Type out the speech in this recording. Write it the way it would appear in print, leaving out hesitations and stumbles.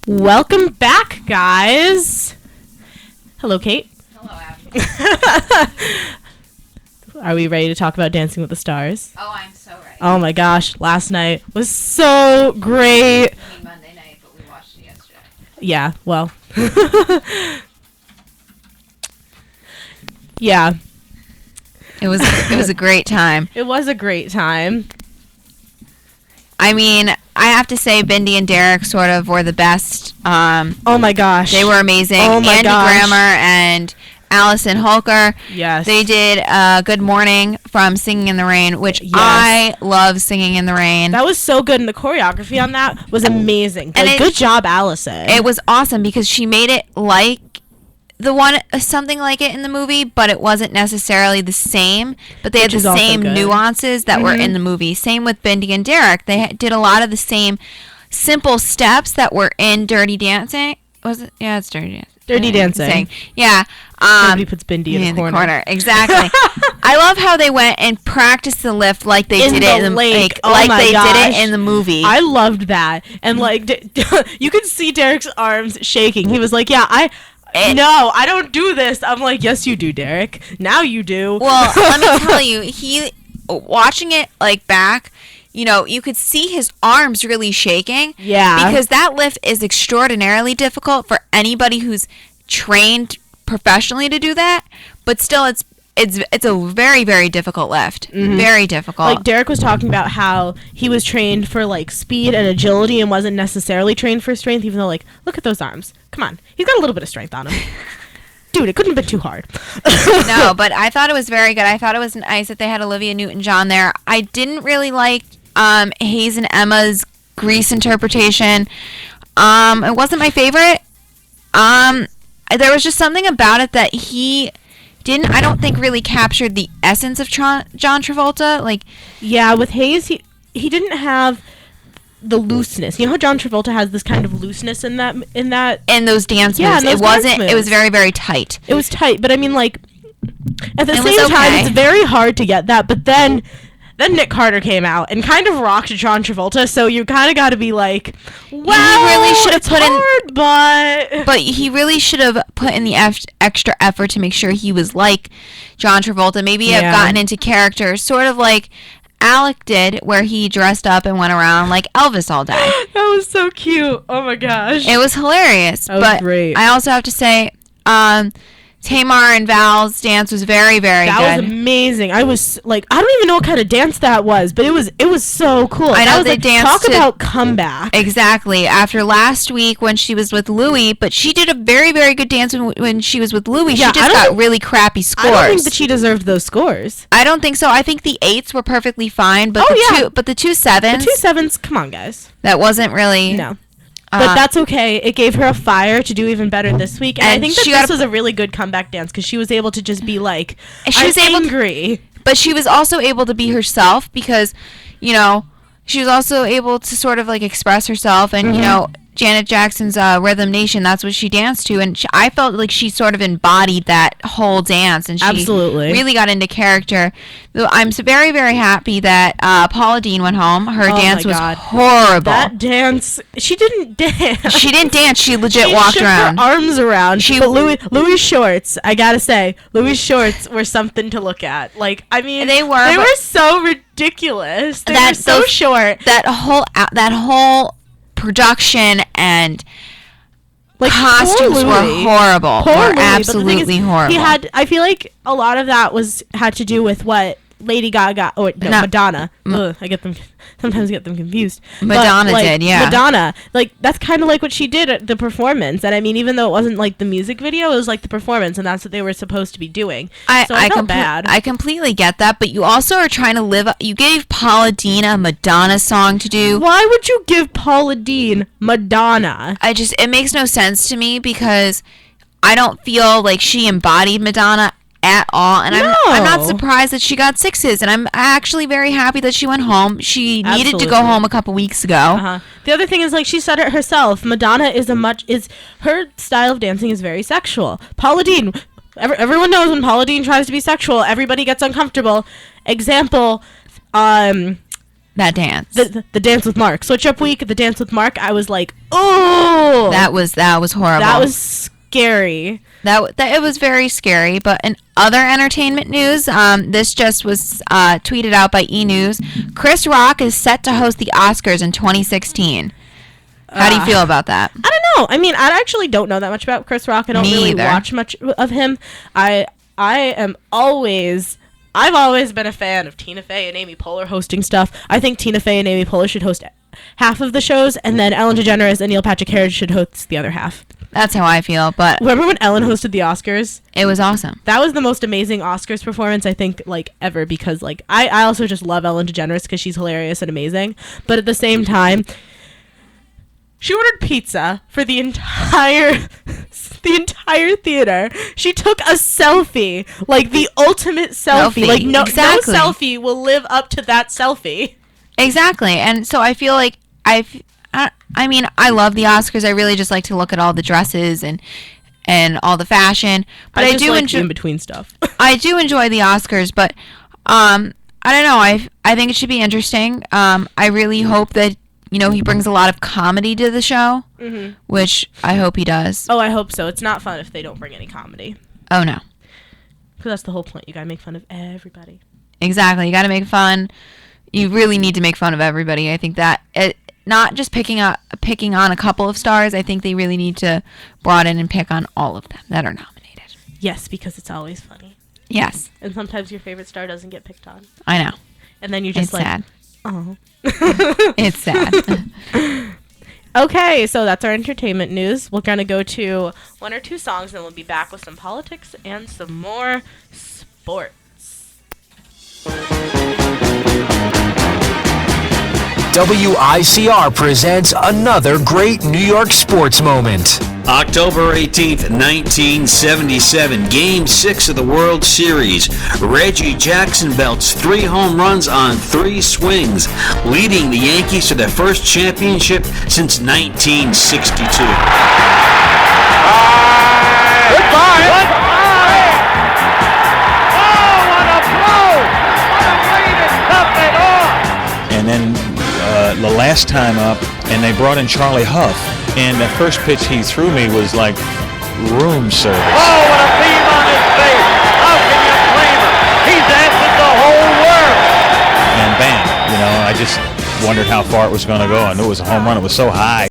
Welcome back, guys. Hello, Kate. Hello, Abby. Are we ready to talk about Dancing with the Stars? Oh, I'm so ready. Oh my gosh, last night was so great. I mean Monday night, but we watched it yesterday. Yeah, well. Yeah, It was a great time. it was a great time. I mean, I have to say, Bindi and Derek sort of were the best. Oh my gosh. They were amazing. Oh my Andy gosh. Grammer and Allison Holker. Yes. They did Good Morning from Singing in the Rain, which Yes. I love Singing in the Rain. That was so good, and the choreography on that was amazing. And Like, good job, Allison. It was awesome because she made it like the one, something like it in the movie, but it wasn't necessarily the same. But they Which had is the also same good. nuances that were in the movie. Same with Bindi and Derek. They did a lot of the same simple steps that were in Dirty Dancing. Was it? Yeah, it's Dirty Dancing. Dirty Dancing. Yeah. Somebody puts Bindi in the corner. Exactly. I love how they went and practiced the lift like they In did the it in the lake. Oh like my they did gosh. it in the movie. I loved that. And, like, you could see Derek's arms shaking. He was like, yeah, no, I don't do this. I'm like, yes, you do, Derek. Now you do. Well, let me tell you, he watching it like back, you know, you could see his arms really shaking. Yeah. Because that lift is extraordinarily difficult for anybody who's trained professionally to do that. But still, it's a very, very difficult lift. Very difficult. Like, Derek was talking about how he was trained for, like, speed and agility and wasn't necessarily trained for strength, even though, like, look at those arms. Come on. He's got a little bit of strength on him. Dude, it couldn't have been too hard. No, but I thought it was very good. I thought it was nice that they had Olivia Newton-John there. I didn't really like Hayes and Emma's Grease interpretation. It wasn't my favorite. There was just something about it that he didn't, I don't think, really captured the essence of John Travolta. Like, Yeah, with Hayes, he didn't have the looseness. You know how John Travolta has this kind of looseness in that in those dance Yeah, moves, in those it wasn't. dance It was moves. very, very tight. It was tight, but I mean, like, at the It was same time, okay. it's very hard to get that. But then Nick Carter came out and kind of rocked John Travolta, so you kind of got to be like, well, really should have it's put in- hard, but But he really should have put in the extra effort to make sure he was like John Travolta. Maybe have Yeah. gotten into character, sort of like Alec did, where he dressed up and went around like Elvis all day. that was so cute. Oh my gosh. It was hilarious. That was but great. I also have to say, Tamar and Val's dance was very, very That good. was amazing. I was like, I don't even know what kind of dance that was, but it was so cool. I know, That was they like, danced talk to- about comeback. Exactly. After last week when she was with Louis, but she did a very, very good dance when she was with Louis. Yeah, She I just don't got think- really crappy scores. I don't think that she deserved those scores. I don't think so. I think the 8s were perfectly fine, but Oh, the yeah. two 7s, The 2 7s, come on, guys. that wasn't really. No. But that's okay. It gave her a fire to do even better this week. And I And think that she this got a- was a really good comeback dance because she was able to just be like, She I'm was able to- angry. But she was also able to be herself because, you know, she was also able to sort of like express herself. And, you know, Janet Jackson's Rhythm Nation, that's what she danced to. And I felt like she sort of embodied that whole dance. And she Absolutely. really got into character. Though I'm very, very happy that Paula Deen went home. Her Oh dance my was God. horrible. That dance, she didn't dance. She didn't dance. She legit She walked shook around. her arms around. She- But Louis shorts, I gotta say, Louis shorts were something to look at. Like, I mean, They were, They but- were so ridiculous. They That- were so those- short. That whole production and Like, costumes poor were Louis. horrible. Poor Were Louis, but the thing absolutely is, horrible. He had. I feel like a lot of that had to do with what Lady Gaga. Oh no, No. Madonna. Ugh, I get them. Sometimes get them confused. Madonna did, yeah. Madonna. Like, that's kind of like what she did at the performance. And I mean, even though it wasn't like the music video, it was like the performance, and that's what they were supposed to be doing. So I felt bad. I completely get that, but you also are trying to live. You gave Paula Deen a Madonna song to do. Why would you give Paula Deen Madonna? It makes no sense to me because I don't feel like she embodied Madonna at all, and I'm not No. surprised that she got 6s, and I'm actually very happy that she went home. She needed to go Absolutely. home a couple weeks ago. Uh-huh. The other thing is, like, she said it herself. Madonna is her style of dancing is very sexual. Paula Deen, everyone knows when Paula Deen tries to be sexual, everybody gets uncomfortable. Example, That dance. The dance with Mark. Switch Up Week, the dance with Mark. I was like, oh, That was horrible. that was scary. It was very scary. But in other entertainment news, this just was tweeted out by E! News. Chris Rock is set to host the Oscars in 2016. How do you feel about that? I don't know. I mean, I actually don't know that much about Chris Rock. I don't Me really either. watch much of him. I've always been a fan of Tina Fey and Amy Poehler hosting stuff. I think Tina Fey and Amy Poehler should host half of the shows, and then Ellen DeGeneres and Neil Patrick Harris should host the other half. That's how I feel. But Remember when Ellen hosted the Oscars? it was awesome. That was the most amazing Oscars performance I think like ever, because like I also just love Ellen DeGeneres because she's hilarious and amazing. But at the same time, she ordered pizza for the entire theater. She took a selfie, like the ultimate selfie. Like Exactly. no selfie will live up to that selfie. Exactly. And so I feel like I mean, I love the Oscars. I really just like to look at all the dresses and all the fashion. But I just do like enjoy in between stuff. I do enjoy the Oscars, but I don't know. I think it should be interesting. I really hope that he brings a lot of comedy to the show, which I hope he does. Oh, I hope so. It's not fun if they don't bring any comedy, Oh no, because that's the whole point. You gotta make fun of everybody. exactly. You got to make fun. You really need to make fun of everybody. I think that not just picking on a couple of stars. I think they really need to broaden and pick on all of them that are nominated. Yes, because it's always funny, Yes, and sometimes your favorite star doesn't get picked on, I know. and then you're just It's like, sad. oh. It's sad. Okay, so that's our entertainment news. We're going to go to one or two songs, and we'll be back with some politics and some more sports. WICR presents another great New York sports moment. October 18th, 1977, Game 6 of the World Series. Reggie Jackson belts 3 home runs on 3 swings, leading the Yankees to their first championship since 1962. And then the last time up, and they brought in Charlie Huff, and the first pitch he threw me was like room service. Oh, what a beam on his face! How can you blame him? He's answered the whole world! And bam, I just wondered how far it was going to go. I knew it was a home run. It was so high.